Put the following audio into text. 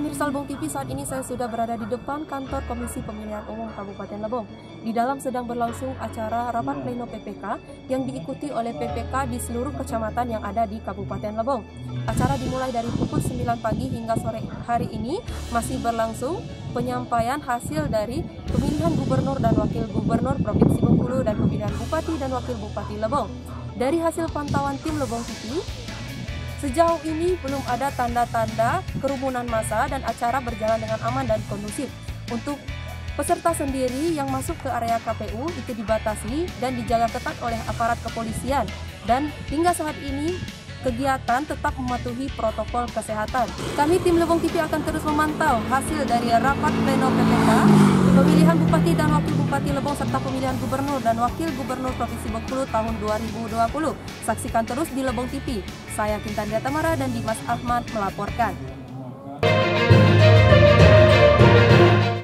Pemirsa Lebong TV, saat ini saya sudah berada di depan kantor Komisi Pemilihan Umum Kabupaten Lebong. Di dalam sedang berlangsung acara rapat pleno PPK yang diikuti oleh PPK di seluruh kecamatan yang ada di Kabupaten Lebong. Acara dimulai dari pukul 9 pagi hingga sore hari ini masih berlangsung penyampaian hasil dari pemilihan gubernur dan wakil gubernur Provinsi Bengkulu dan pemilihan bupati dan wakil bupati Lebong. Dari hasil pantauan tim Lebong TV, sejauh ini belum ada tanda-tanda kerumunan massa dan acara berjalan dengan aman dan kondusif. Untuk peserta sendiri yang masuk ke area KPU itu dibatasi dan dijaga ketat oleh aparat kepolisian. Dan hingga saat ini kegiatan tetap mematuhi protokol kesehatan. Kami tim Lebong TV akan terus memantau hasil dari rapat pleno PPK, pemilihan bupati dan wakil bupati Lebong serta pemilihan gubernur dan wakil gubernur Provinsi Bengkulu tahun 2020. Saksikan terus di Lebong TV. Saya Kintan Tamara dan Dimas Ahmad melaporkan.